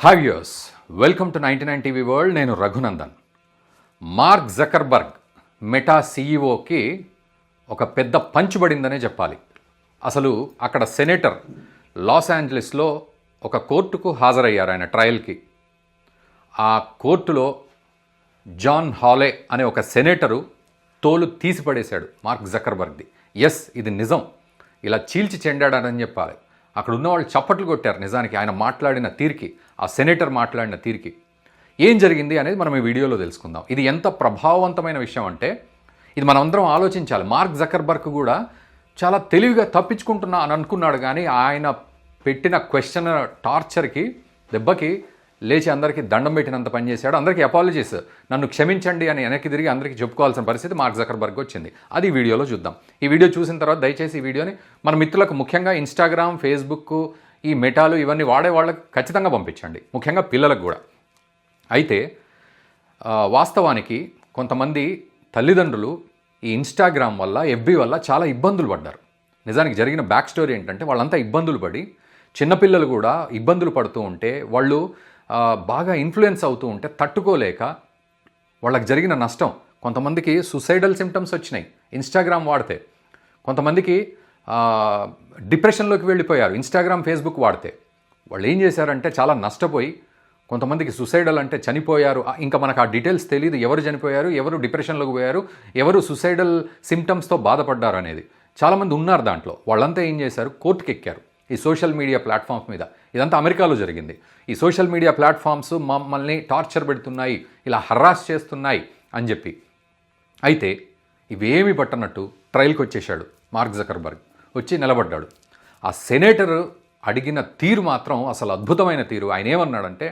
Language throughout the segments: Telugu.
Hi viewers, welcome to 99 TV world. నేను రఘునందన్. మార్క్ జకర్బర్గ్ మెటా సీఈఓకి ఒక పెద్ద పంచ్ పడిందనే చెప్పాలి. అసలు అక్కడ సెనేటర్ లాస్ ఏంజలస్లో ఒక కోర్టుకు హాజరయ్యారు ఆయన ట్రయల్కి. ఆ కోర్టులో జాన్ హాలే అనే ఒక సెనేటరు తోలు తీసిపడేశాడు మార్క్ జకర్బర్గ్ది. ఎస్, ఇది నిజం, ఇలా చీల్చి చెండాడని చెప్పాలి. అక్కడ ఉన్న వాళ్ళు చప్పట్లు కొట్టారు నిజానికి ఆయన మాట్లాడిన తీరుకి, ఆ సెనేటర్ మాట్లాడిన తీరుకి. ఏం జరిగింది అనేది మనం ఈ వీడియోలో తెలుసుకుందాం. ఇది ఎంత ప్రభావవంతమైన విషయం అంటే ఇది మనం అందరం ఆలోచించాలి. మార్క్ జకర్బర్గ్ కూడా చాలా తెలివిగా తప్పించుకుంటున్నా అని అనుకున్నాడు, కానీ ఆయన పెట్టిన క్వశ్చన్ టార్చర్కి దెబ్బకి లేచి అందరికీ దండం పెట్టినంత పనిచేశాడు. అందరికీ అపాలజీస్, నన్ను క్షమించండి అని వెనక్కి తిరిగి అందరికీ చెప్పుకోవాల్సిన పరిస్థితి మార్క్ జకర్బర్గ్ వచ్చింది. అది ఈ వీడియోలో చూద్దాం. ఈ వీడియో చూసిన తర్వాత దయచేసి ఈ వీడియోని మన మిత్రులకు, ముఖ్యంగా ఇన్స్టాగ్రామ్, ఫేస్బుక్, ఈ మెటాలు ఇవన్నీ వాడే వాళ్ళకి ఖచ్చితంగా పంపించండి, ముఖ్యంగా పిల్లలకు కూడా. అయితే వాస్తవానికి కొంతమంది తల్లిదండ్రులు ఈ ఇన్స్టాగ్రామ్ వల్ల, ఎఫ్బీ వల్ల చాలా ఇబ్బందులు పడ్డారు. నిజానికి జరిగిన బ్యాక్ స్టోరీ ఏంటంటే వాళ్ళంతా ఇబ్బందులు పడి, చిన్నపిల్లలు కూడా ఇబ్బందులు పడుతూ ఉంటే, వాళ్ళు బాగా ఇన్ఫ్లుయెన్స్ అవుతూ ఉంటే తట్టుకోలేక వాళ్ళకి జరిగిన నష్టం. కొంతమందికి సూసైడల్ సిమ్టమ్స్ వచ్చినాయి ఇన్స్టాగ్రామ్ వాడితే, కొంతమందికి డిప్రెషన్లోకి వెళ్ళిపోయారు ఇన్స్టాగ్రామ్, ఫేస్బుక్ వాడితే. వాళ్ళు ఏం చేశారంటే చాలా నష్టపోయి, కొంతమందికి సూసైడల్ అంటే చనిపోయారు. ఇంకా మనకు ఆ డీటెయిల్స్ తెలియదు, ఎవరు చనిపోయారు, ఎవరు డిప్రెషన్లోకి పోయారు, ఎవరు సూసైడల్ సిమ్టమ్స్తో బాధపడ్డారు అనేది. చాలామంది ఉన్నారు దాంట్లో. వాళ్ళంతా ఏం చేశారు, కోర్టుకి ఎక్కారు ఈ సోషల్ మీడియా ప్లాట్ఫామ్స్ మీద. ఇదంతా అమెరికాలో జరిగింది. ఈ సోషల్ మీడియా ప్లాట్ఫామ్స్ మమ్మల్ని టార్చర్ పెడుతున్నాయి, ఇలా హర్రాస్ చేస్తున్నాయి అని చెప్పి. అయితే ఇవేమి పట్టనట్టు ట్రయల్కి వచ్చేసాడు మార్క్ జకర్బర్గ్. వచ్చి నిలబడ్డాడు. ఆ సెనేటర్ అడిగిన తీరు మాత్రం అసలు అద్భుతమైన తీరు. ఆయన ఏమన్నాడంటే,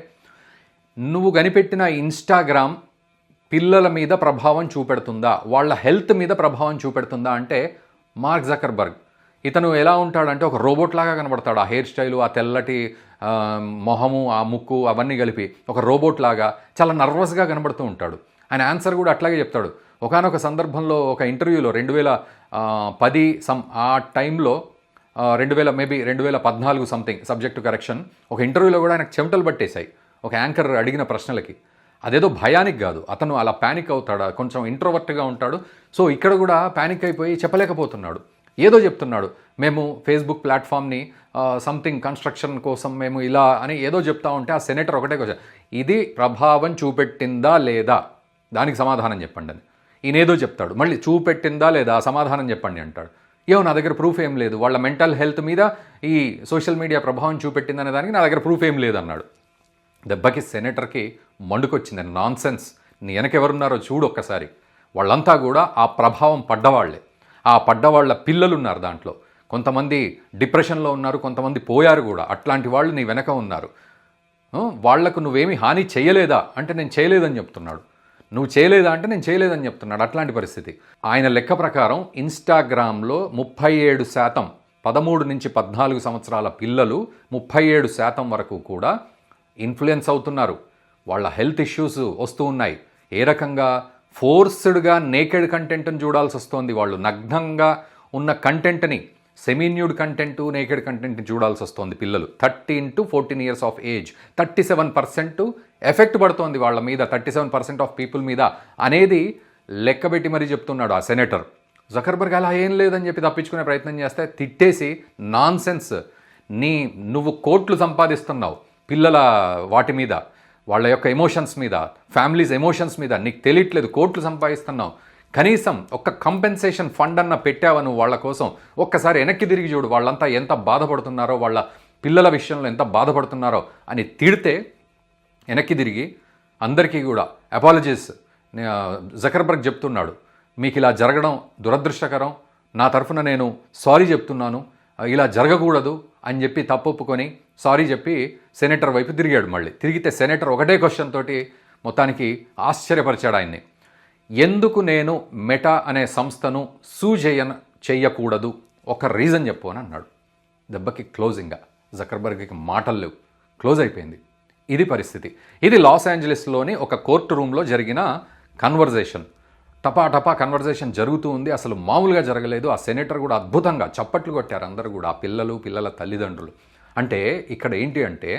నువ్వు కనిపెట్టిన ఇన్స్టాగ్రామ్ పిల్లల మీద ప్రభావం చూపెడుతుందా, వాళ్ళ హెల్త్ మీద ప్రభావం చూపెడుతుందా అంటే, మార్క్ జకర్బర్గ్ ఇతను ఎలా ఉంటాడంటే ఒక రోబోట్ లాగా కనబడతాడు. ఆ హెయిర్ స్టైలు, ఆ తెల్లటి మొహము, ఆ ముక్కు అవన్నీ కలిపి ఒక రోబోట్ లాగా చాలా నర్వస్గా కనబడుతూ ఉంటాడు. ఆయన ఆన్సర్ కూడా అట్లాగే చెప్తాడు. ఒకానొక సందర్భంలో ఒక ఇంటర్వ్యూలో 2010 ఆ టైంలో 2014 సంథింగ్, సబ్జెక్టు కరెక్షన్, ఒక ఇంటర్వ్యూలో కూడా ఆయనకు చెమటలు పట్టేశాయి ఒక యాంకర్ అడిగిన ప్రశ్నలకి. అదేదో భయానికి కాదు, అతను అలా ప్యానిక్ అవుతాడు, కొంచెం ఇంట్రోవర్ట్గా ఉంటాడు. సో ఇక్కడ కూడా ప్యానిక్ అయిపోయి చెప్పలేకపోతున్నాడు. ఏదో చెప్తున్నాడు, మేము ఫేస్బుక్ ప్లాట్ఫామ్ని సంథింగ్ కన్స్ట్రక్షన్ కోసం మేము ఇలా అని ఏదో చెప్తా ఉంటే ఆ సెనేటర్ ఒకటే క్వశ్చన్, ఇది ప్రభావం చూపెట్టిందా లేదా, దానికి సమాధానం చెప్పండి అని. ఈయన ఏదో చెప్తాడు, మళ్ళీ చూపెట్టిందా లేదా సమాధానం చెప్పండి అంటాడు. ఏమో నా దగ్గర ప్రూఫ్ ఏం లేదు, వాళ్ళ మెంటల్ హెల్త్ మీద ఈ సోషల్ మీడియా ప్రభావం చూపెట్టిందనే దానికి నా దగ్గర ప్రూఫ్ ఏం లేదన్నాడు. దెబ్బకి సెనేటర్కి మండుకొచ్చింది. నాన్ సెన్స్, నీ వెనకెవరున్నారో చూడు ఒక్కసారి. వాళ్ళంతా కూడా ఆ ప్రభావం పడ్డవాళ్లే. ఆ పడ్డవాళ్ళ పిల్లలు ఉన్నారు దాంట్లో. కొంతమంది డిప్రెషన్లో ఉన్నారు, కొంతమంది పోయారు కూడా. అట్లాంటి వాళ్ళు నీ వెనక ఉన్నారు. వాళ్లకు నువ్వేమీ హాని చేయలేదా అంటే నేను చేయలేదని చెప్తున్నాడు. నువ్వు చేయలేదా అంటే నేను చేయలేదని చెప్తున్నాడు. అట్లాంటి పరిస్థితి. ఆయన లెక్క ప్రకారం ఇన్స్టాగ్రామ్లో 37%, 13 నుంచి 14 సంవత్సరాల పిల్లలు 37% వరకు కూడా ఇన్ఫ్లుయెన్స్ అవుతున్నారు. వాళ్ళ హెల్త్ ఇష్యూస్ వస్తూ ఉన్నాయి. ఏ రకంగా ఫోర్స్డ్గా నేకెడ్ కంటెంట్ని చూడాల్సి వస్తుంది. వాళ్ళు నగ్నంగా ఉన్న కంటెంట్ని, సెమీన్యూడ్ కంటెంట్, నేకెడ్ కంటెంట్ని చూడాల్సి వస్తుంది పిల్లలు. 13 to 14 years of age. 37% effect పడుతోంది వాళ్ళ మీద, 37% ఆఫ్ పీపుల్ మీద అనేది లెక్కబెట్టి మరీ చెప్తున్నాడు ఆ సెనేటర్. జకర్బర్గ్ అలా ఏం లేదని చెప్పి తప్పించుకునే ప్రయత్నం చేస్తే తిట్టేసి, నాన్ సెన్స్, నువ్వు కోట్లు సంపాదిస్తున్నావు పిల్లల వాటి మీద, వాళ్ళ యొక్క ఎమోషన్స్ మీద, ఫ్యామిలీస్ ఎమోషన్స్ మీద, నీకు తెలియట్లేదు, కోట్లు సంపాదిస్తున్నావు, కనీసం ఒక్క కంపెన్సేషన్ ఫండ్ అన్న పెట్టావా నువ్వు వాళ్ళ కోసం? ఒక్కసారి వెనక్కి తిరిగి చూడు, వాళ్ళంతా ఎంత బాధపడుతున్నారో, వాళ్ళ పిల్లల విషయంలో ఎంత బాధపడుతున్నారో అని తిడితే వెనక్కి తిరిగి అందరికీ కూడా అపాలజీస్ జకర్బర్గ్ చెప్తున్నాడు. మీకు ఇలా జరగడం దురదృష్టకరం, నా తరఫున నేను సారీ చెప్తున్నాను, ఇలా జరగకూడదు అని చెప్పి తప్పొప్పుకొని సారీ చెప్పి సెనేటర్ వైపు తిరిగాడు. మళ్ళీ తిరిగితే సెనేటర్ ఒకటే క్వశ్చన్ తోటి మొత్తానికి ఆశ్చర్యపరిచాడు ఆయన్ని. ఎందుకు నేను మెటా అనే సంస్థను చెయ్యకూడదు, ఒక రీజన్ చెప్పు అని అన్నాడు. దెబ్బకి క్లోజింగ్గా జకర్బర్గ్కి మాటలు లేవు, క్లోజ్ అయిపోయింది. ఇది పరిస్థితి. ఇది లాస్ ఏంజలస్లోని ఒక కోర్టు రూమ్లో జరిగిన కన్వర్జేషన్. టపా కన్వర్జేషన్ జరుగుతూ ఉంది. అసలు మామూలుగా జరగలేదు. ఆ సెనేటర్ కూడా అద్భుతంగా చప్పట్లు కొట్టారు అందరూ కూడా, ఆ పిల్లల తల్లిదండ్రులు. అంటే ఇక్కడ ఏంటి అంటే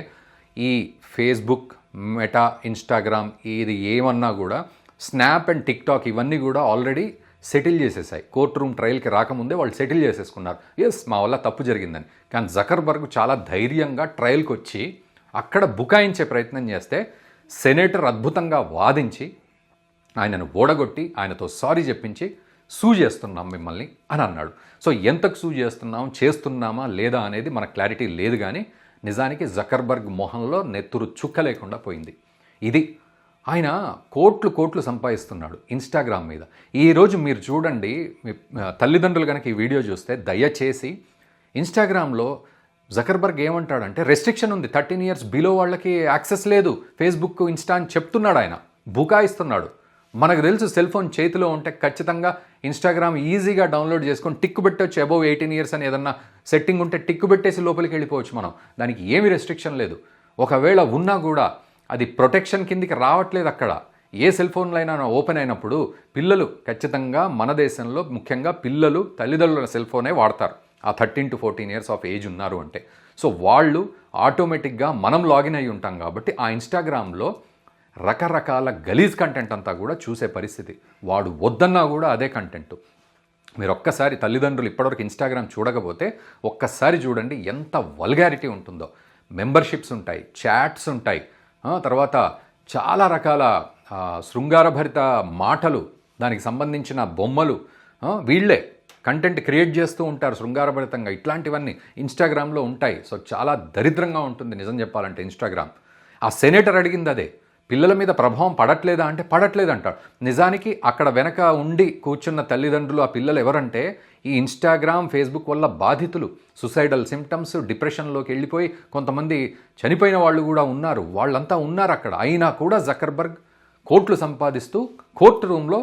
ఈ ఫేస్బుక్, మెటా, ఇన్స్టాగ్రామ్ ఇది ఏమన్నా కూడా స్నాప్ అండ్ టిక్టాక్ ఇవన్నీ కూడా ఆల్రెడీ సెటిల్ చేసేసాయి. కోర్ట్ రూమ్ ట్రయల్కి రాకముందే వాళ్ళు సెటిల్ చేసేసుకున్నారు. ఎస్, మా వల్ల తప్పు జరిగిందని. కానీ జకర్బర్గ్ చాలా ధైర్యంగా ట్రయల్కి వచ్చి అక్కడ బుకాయించే ప్రయత్నం చేస్తే సెనేటర్ అద్భుతంగా వాదించి ఆయనను ఓడగొట్టి ఆయనతో సారీ చెప్పించి సూ చేస్తున్నాం మిమ్మల్ని అని అన్నాడు. సో ఎంతకు సూ చేస్తున్నామా లేదా అనేది మనకు క్లారిటీ లేదు, కానీ నిజానికి జకర్బర్గ్ మొహంలో నెత్తురు చుక్క లేకుండా పోయింది. ఇది ఆయన కోట్లు సంపాదిస్తున్నాడు ఇన్స్టాగ్రామ్ మీద. ఈరోజు మీరు చూడండి, మీ తల్లిదండ్రులు కనుక ఈ వీడియో చూస్తే దయచేసి ఇన్స్టాగ్రామ్లో జకర్బర్గ్ ఏమంటాడంటే రెస్ట్రిక్షన్ ఉంది, 13 years బిలో వాళ్ళకి యాక్సెస్ లేదు ఫేస్బుక్, ఇన్స్టా అని చెప్తున్నాడు. ఆయన బుకాయిస్తున్నాడు. మనకు తెలుసు సెల్ ఫోన్ చేతిలో ఉంటే ఖచ్చితంగా ఇన్స్టాగ్రామ్ ఈజీగా డౌన్లోడ్ చేసుకొని టిక్కు పెట్టవచ్చు. అబోవ్ 18 years అని ఏదన్నా సెట్టింగ్ ఉంటే టిక్కు పెట్టేసి లోపలికి వెళ్ళిపోవచ్చు మనం. దానికి ఏమీ రెస్ట్రిక్షన్ లేదు. ఒకవేళ ఉన్నా కూడా అది ప్రొటెక్షన్ కిందికి రావట్లేదు. అక్కడ ఏ సెల్ ఫోన్లైనా ఓపెన్ అయినప్పుడు పిల్లలు ఖచ్చితంగా మన దేశంలో ముఖ్యంగా పిల్లలు తల్లిదండ్రుల సెల్ ఫోనే వాడతారు. ఆ 13 to 14 years ఆఫ్ ఏజ్ ఉన్నారు అంటే. సో వాళ్ళు ఆటోమేటిక్గా మనం లాగిన్ అయి ఉంటాం కాబట్టి ఆ ఇన్స్టాగ్రామ్లో రకరకాల గలీజ్ కంటెంట్ అంతా కూడా చూసే పరిస్థితి. వాడు వద్దన్నా కూడా అదే కంటెంట్. మీరు ఒక్కసారి తల్లిదండ్రులు ఇప్పటివరకు ఇన్స్టాగ్రామ్ చూడకపోతే ఒక్కసారి చూడండి ఎంత వల్గారిటీ ఉంటుందో. మెంబర్షిప్స్ ఉంటాయి, చాట్స్ ఉంటాయి, తర్వాత చాలా రకాల శృంగారభరిత మాటలు, దానికి సంబంధించిన బొమ్మలు, వీళ్ళే కంటెంట్ క్రియేట్ చేస్తూ ఉంటారు శృంగారభరితంగా. ఇట్లాంటివన్నీ ఇన్స్టాగ్రామ్లో ఉంటాయి. సో చాలా దరిద్రంగా ఉంటుంది నిజం చెప్పాలంటే ఇన్స్టాగ్రామ్. ఆ సెనేటర్ అడిగింది అదే, పిల్లల మీద ప్రభావం పడట్లేదా అంటే పడట్లేదంటాడు. నిజానికి అక్కడ వెనక ఉండి కూర్చున్న తల్లిదండ్రులు ఆ పిల్లలు ఎవరంటే ఈ ఇన్స్టాగ్రామ్, ఫేస్బుక్ వల్ల బాధితులు. సుసైడల్ సిమ్టమ్స్, డిప్రెషన్లోకి వెళ్ళిపోయి కొంతమంది చనిపోయిన వాళ్ళు కూడా ఉన్నారు. వాళ్ళంతా ఉన్నారు అక్కడ. అయినా కూడా జకర్బర్గ్ కోట్లు సంపాదిస్తూ కోర్టు రూమ్లో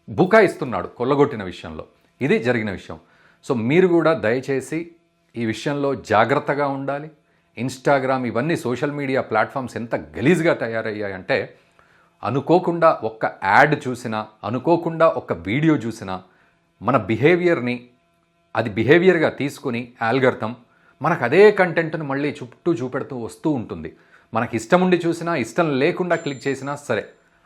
బుకాయిస్తున్నాడు కొల్లగొట్టిన విషయంలో. ఇది జరిగిన విషయం. సో మీరు కూడా దయచేసి ఈ విషయంలో జాగ్రత్తగా ఉండాలి. ఇన్స్టాగ్రామ్ ఇవన్నీ సోషల్ మీడియా ప్లాట్ఫామ్స్ ఎంత గలీజ్గా తయారయ్యాయంటే అనుకోకుండా ఒక్క యాడ్ చూసినా, అనుకోకుండా ఒక్క వీడియో చూసినా మన బిహేవియర్ని అది బిహేవియర్గా తీసుకుని ఆల్గరిథం మనకు అదే కంటెంట్ను మళ్ళీ చుట్టూ చూపెడుతూ వస్తూ ఉంటుంది. మనకి ఇష్టం ఉండి చూసినా, ఇష్టం లేకుండా క్లిక్ చేసినా సరే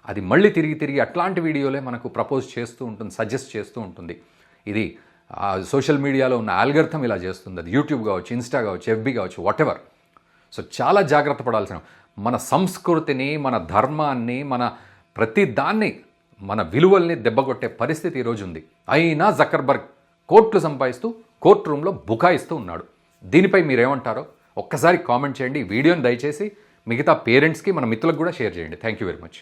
అది మళ్ళీ తిరిగి అట్లాంటి వీడియోలే మనకు ప్రపోజ్ చేస్తూ ఉంటుంది, సజెస్ట్ చేస్తూ ఉంటుంది. ఇది సోషల్ మీడియాలో ఉన్న ఆల్గరిథం ఇలా చేస్తుంది. అది యూట్యూబ్ కావచ్చు, ఇన్స్టా కావచ్చు, ఎఫ్బీ కావచ్చు, వాటెవర్. సో చాలా జాగ్రత్త పడాల్సిన, మన సంస్కృతిని, మన ధర్మాన్ని, మన ప్రతి దాన్ని, మన విలువల్ని దెబ్బకొట్టే పరిస్థితి ఈరోజు ఉంది. అయినా జకర్బర్గ్ కోట్లు సంపాదిస్తూ కోర్టు రూమ్లో బుకాయిస్తూ ఉన్నాడు. దీనిపై మీరేమంటారో ఒక్కసారి కామెంట్ చేయండి. ఈ వీడియోని దయచేసి మిగతా పేరెంట్స్కి, మన మిత్రులకు కూడా షేర్ చేయండి. Thank you very much.